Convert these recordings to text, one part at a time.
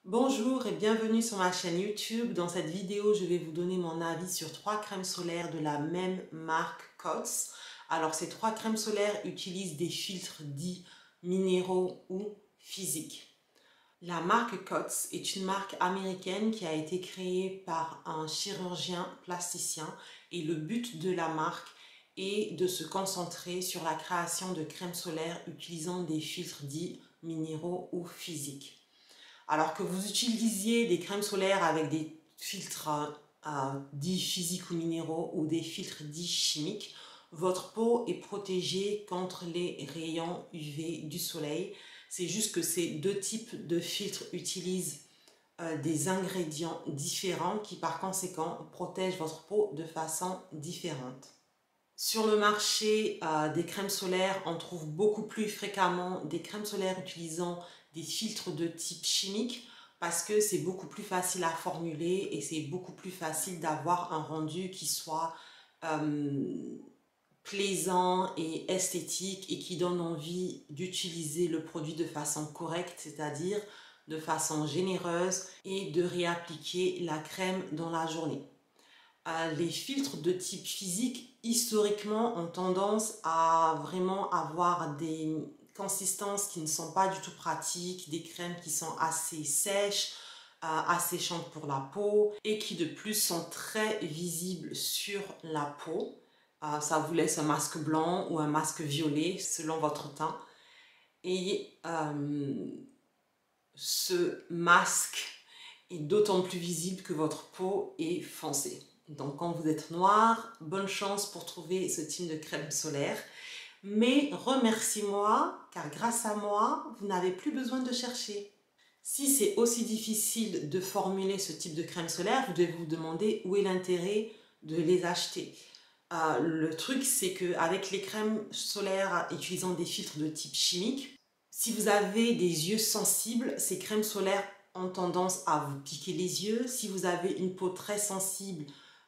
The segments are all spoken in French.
Bonjour et bienvenue sur ma chaîne YouTube. Dans cette vidéo, je vais vous donner mon avis sur 3 crèmes solaires de la même marque Cots. Alors, ces 3 crèmes solaires utilisent des filtres dits minéraux ou physiques. La marque Cots est une marque américaine qui a été créée par un chirurgien plasticien et le but de la marque est de se concentrer sur la création de crèmes solaires utilisant des filtres dits minéraux ou physiques. Alors que vous utilisiez des crèmes solaires avec des filtres dits physiques ou minéraux ou des filtres dits chimiques, votre peau est protégée contre les rayons UV du soleil. C'est juste que ces deux types de filtres utilisent des ingrédients différents qui par conséquent protègent votre peau de façon différente. Sur le marché des crèmes solaires, on trouve beaucoup plus fréquemment des crèmes solaires utilisant des filtres de type chimique parce que c'est beaucoup plus facile à formuler et c'est beaucoup plus facile d'avoir un rendu qui soit plaisant et esthétique et qui donne envie d'utiliser le produit de façon correcte, c'est-à-dire de façon généreuse et de réappliquer la crème dans la journée. Les filtres de type physique, historiquement, ont tendance à vraiment avoir des consistances qui ne sont pas du tout pratiques, des crèmes qui sont assez sèches, asséchantes pour la peau et qui de plus sont très visibles sur la peau. Ça vous laisse un masque blanc ou un masque violet selon votre teint. Et ce masque est d'autant plus visible que votre peau est foncée. Donc quand vous êtes noir, bonne chance pour trouver ce type de crème solaire. Mais remercie-moi, car grâce à moi, vous n'avez plus besoin de chercher. Si c'est aussi difficile de formuler ce type de crème solaire, vous devez vous demander où est l'intérêt de les acheter. Le truc, c'est qu'avec les crèmes solaires utilisant des filtres de type chimique, si vous avez des yeux sensibles, ces crèmes solaires ont tendance à vous piquer les yeux. Si vous avez une peau très sensible,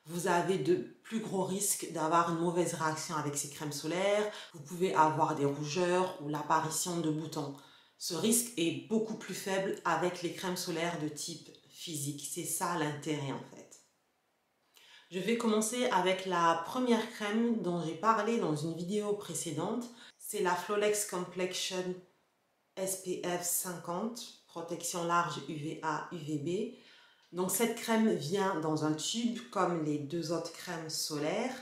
vous avez de plus gros risques d'avoir une mauvaise réaction avec ces crèmes solaires. Vous pouvez avoir des rougeurs ou l'apparition de boutons. Ce risque est beaucoup plus faible avec les crèmes solaires de type physique. C'est ça l'intérêt en fait. Je vais commencer avec la première crème dont j'ai parlé dans une vidéo précédente. C'est la Flawless Complexion SPF 50, protection large UVA, UVB. Donc cette crème vient dans un tube comme les deux autres crèmes solaires.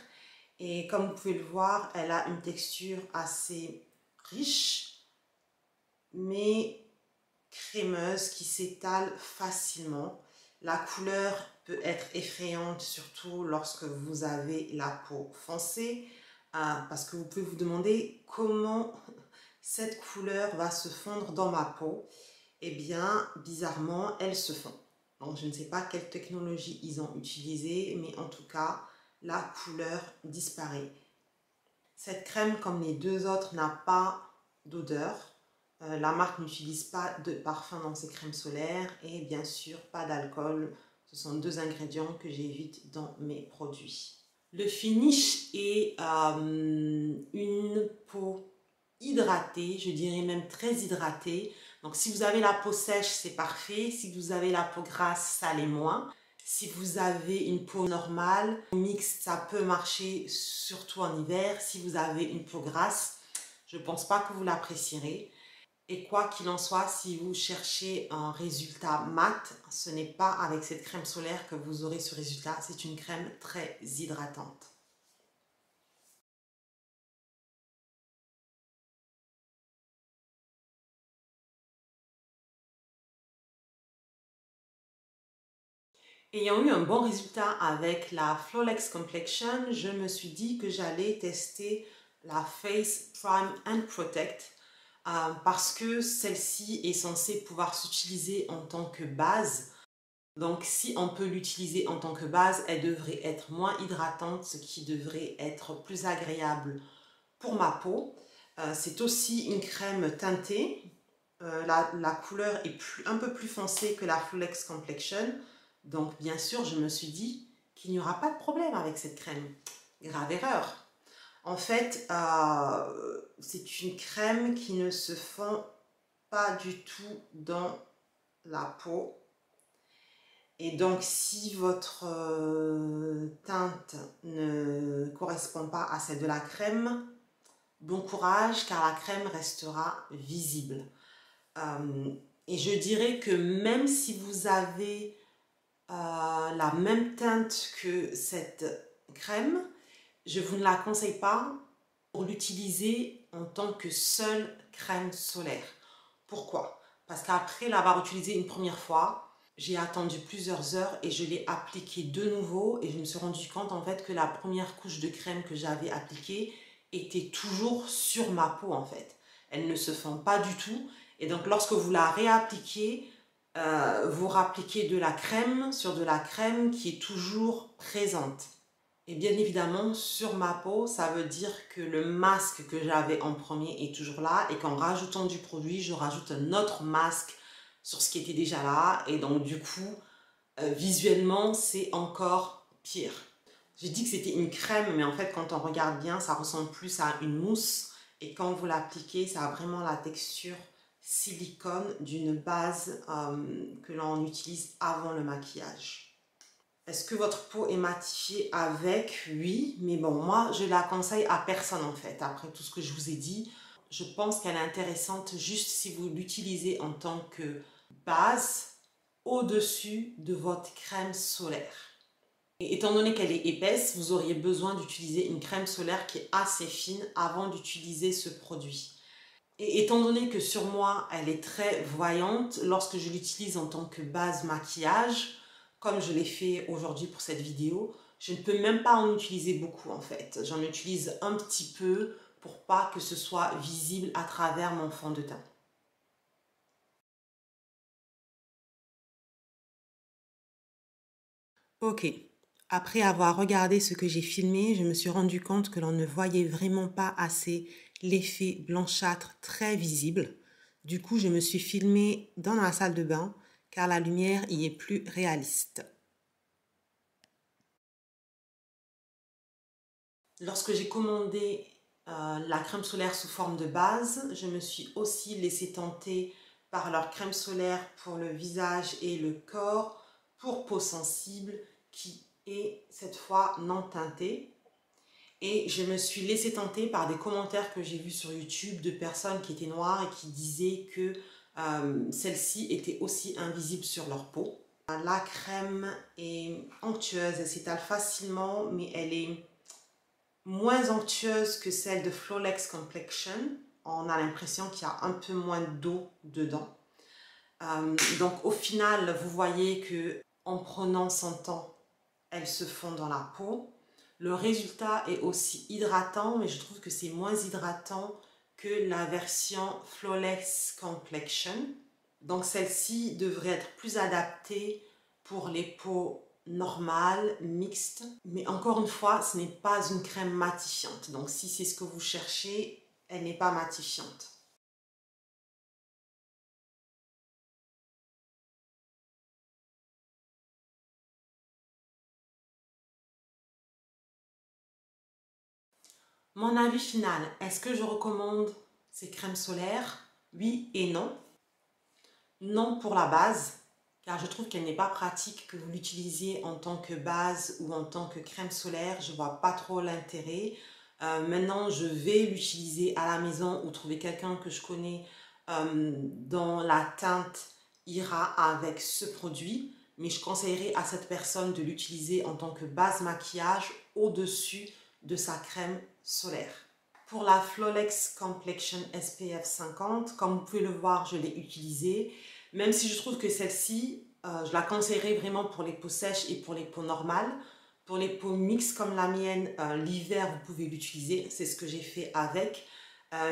Et comme vous pouvez le voir, elle a une texture assez riche, mais crémeuse qui s'étale facilement. La couleur peut être effrayante, surtout lorsque vous avez la peau foncée, parce que vous pouvez vous demander comment cette couleur va se fondre dans ma peau. Eh bien, bizarrement, elle se fond. Donc, je ne sais pas quelle technologie ils ont utilisée, mais en tout cas, la couleur disparaît. Cette crème, comme les deux autres, n'a pas d'odeur. La marque n'utilise pas de parfum dans ses crèmes solaires et bien sûr, pas d'alcool. Ce sont deux ingrédients que j'évite dans mes produits. Le finish est une peau hydratée, je dirais même très hydratée. Donc si vous avez la peau sèche, c'est parfait. Si vous avez la peau grasse, ça l'est moins. Si vous avez une peau normale, mixte, ça peut marcher surtout en hiver. Si vous avez une peau grasse, je ne pense pas que vous l'apprécierez. Et quoi qu'il en soit, si vous cherchez un résultat mat, ce n'est pas avec cette crème solaire que vous aurez ce résultat. C'est une crème très hydratante. Ayant eu un bon résultat avec la Flawless Complexion, je me suis dit que j'allais tester la Face Prime and Protect parce que celle-ci est censée pouvoir s'utiliser en tant que base. Donc si on peut l'utiliser en tant que base, elle devrait être moins hydratante, ce qui devrait être plus agréable pour ma peau. C'est aussi une crème teintée. La couleur est un peu plus foncée que la Flawless Complexion. Donc bien sûr, je me suis dit qu'il n'y aura pas de problème avec cette crème. Grave erreur. En fait, c'est une crème qui ne se fond pas du tout dans la peau. Et donc, si votre teinte ne correspond pas à celle de la crème, bon courage car la crème restera visible. Et je dirais que même si vous avez la même teinte que cette crème, je vous ne la conseille pas pour l'utiliser en tant que seule crème solaire. Pourquoi? Parce qu'après l'avoir utilisée une première fois, j'ai attendu plusieurs heures et je l'ai appliquée de nouveau et je me suis rendu compte en fait que la première couche de crème que j'avais appliquée était toujours sur ma peau en fait. Elle ne se fond pas du tout et donc lorsque vous la réappliquez, vous rappliquez de la crème sur de la crème qui est toujours présente. Et bien évidemment, sur ma peau, ça veut dire que le masque que j'avais en premier est toujours là et qu'en rajoutant du produit, je rajoute un autre masque sur ce qui était déjà là. Et donc du coup, visuellement, c'est encore pire. J'ai dit que c'était une crème, mais en fait, quand on regarde bien, ça ressemble plus à une mousse. Et quand vous l'appliquez, ça a vraiment la texture silicone d'une base que l'on utilise avant le maquillage. Est-ce que votre peau est matifiée avec? Oui, mais bon, moi, je la conseille à personne en fait. Après tout ce que je vous ai dit, je pense qu'elle est intéressante juste si vous l'utilisez en tant que base au-dessus de votre crème solaire. Et étant donné qu'elle est épaisse, vous auriez besoin d'utiliser une crème solaire qui est assez fine avant d'utiliser ce produit. Et étant donné que sur moi, elle est très voyante, lorsque je l'utilise en tant que base maquillage, comme je l'ai fait aujourd'hui pour cette vidéo, je ne peux même pas en utiliser beaucoup en fait. J'en utilise un petit peu pour pas que ce soit visible à travers mon fond de teint. Ok, après avoir regardé ce que j'ai filmé, je me suis rendu compte que l'on ne voyait vraiment pas assez l'effet blanchâtre très visible. Du coup, je me suis filmée dans la salle de bain car la lumière y est plus réaliste. Lorsque j'ai commandé la crème solaire sous forme de base, je me suis aussi laissée tenter par leur crème solaire pour le visage et le corps pour peau sensible qui est cette fois non teintée. Et je me suis laissée tenter par des commentaires que j'ai vus sur YouTube de personnes qui étaient noires et qui disaient que celle-ci était aussi invisible sur leur peau. La crème est onctueuse, elle s'étale facilement, mais elle est moins onctueuse que celle de Flawless Complexion. On a l'impression qu'il y a un peu moins d'eau dedans. Donc au final, vous voyez que en prenant son temps, elle se fond dans la peau. Le résultat est aussi hydratant, mais je trouve que c'est moins hydratant que la version Flawless Complexion. Donc celle-ci devrait être plus adaptée pour les peaux normales, mixtes. Mais encore une fois, ce n'est pas une crème matifiante. Donc si c'est ce que vous cherchez, elle n'est pas matifiante. Mon avis final, est-ce que je recommande ces crèmes solaires? Oui et non. Non pour la base, car je trouve qu'elle n'est pas pratique que vous l'utilisiez en tant que base ou en tant que crème solaire. Je ne vois pas trop l'intérêt. Maintenant, je vais l'utiliser à la maison ou trouver quelqu'un que je connais dont la teinte ira avec ce produit. Mais je conseillerais à cette personne de l'utiliser en tant que base maquillage au-dessus de sa crème solaire. Pour la Flawless Complexion SPF 50, comme vous pouvez le voir, je l'ai utilisée. Même si je trouve que celle-ci, je la conseillerais vraiment pour les peaux sèches et pour les peaux normales. Pour les peaux mixtes comme la mienne, l'hiver, vous pouvez l'utiliser. C'est ce que j'ai fait avec.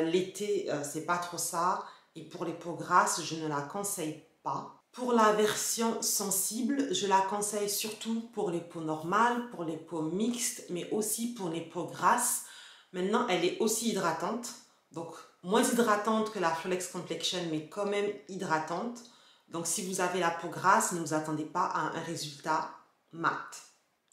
L'été, c'est pas trop ça. Et pour les peaux grasses, je ne la conseille pas. Pour la version sensible, je la conseille surtout pour les peaux normales, pour les peaux mixtes, mais aussi pour les peaux grasses. Maintenant, elle est aussi hydratante. Donc, moins hydratante que la Flawless Complexion, mais quand même hydratante. Donc, si vous avez la peau grasse, ne vous attendez pas à un résultat mat.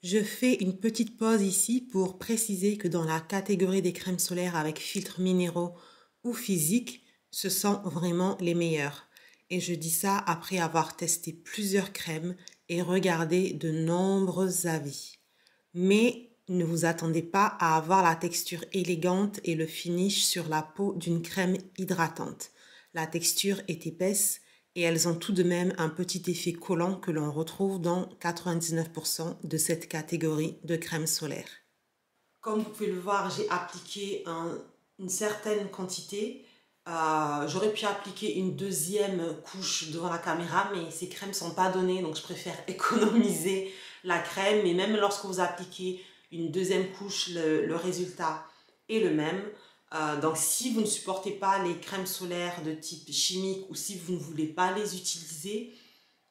Je fais une petite pause ici pour préciser que dans la catégorie des crèmes solaires avec filtres minéraux ou physiques, ce sont vraiment les meilleures. Et je dis ça après avoir testé plusieurs crèmes et regardé de nombreux avis. Mais ne vous attendez pas à avoir la texture élégante et le finish sur la peau d'une crème hydratante. La texture est épaisse et elles ont tout de même un petit effet collant que l'on retrouve dans 99% de cette catégorie de crème solaire. Comme vous pouvez le voir, j'ai appliqué une certaine quantité. J'aurais pu appliquer une deuxième couche devant la caméra, mais ces crèmes ne sont pas données, donc je préfère économiser la crème. Mais même lorsque vous appliquez une deuxième couche, le résultat est le même. Donc si vous ne supportez pas les crèmes solaires de type chimique ou si vous ne voulez pas les utiliser,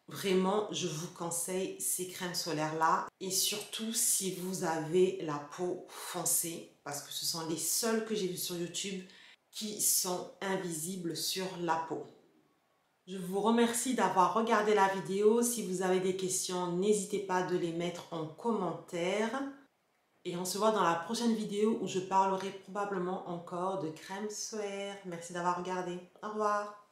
vraiment, je vous conseille ces crèmes solaires-là. Et surtout, si vous avez la peau foncée, parce que ce sont les seules que j'ai vues sur YouTube qui sont invisibles sur la peau. Je vous remercie d'avoir regardé la vidéo. Si vous avez des questions, n'hésitez pas de les mettre en commentaire. Et on se voit dans la prochaine vidéo où je parlerai probablement encore de crème solaire. Merci d'avoir regardé. Au revoir.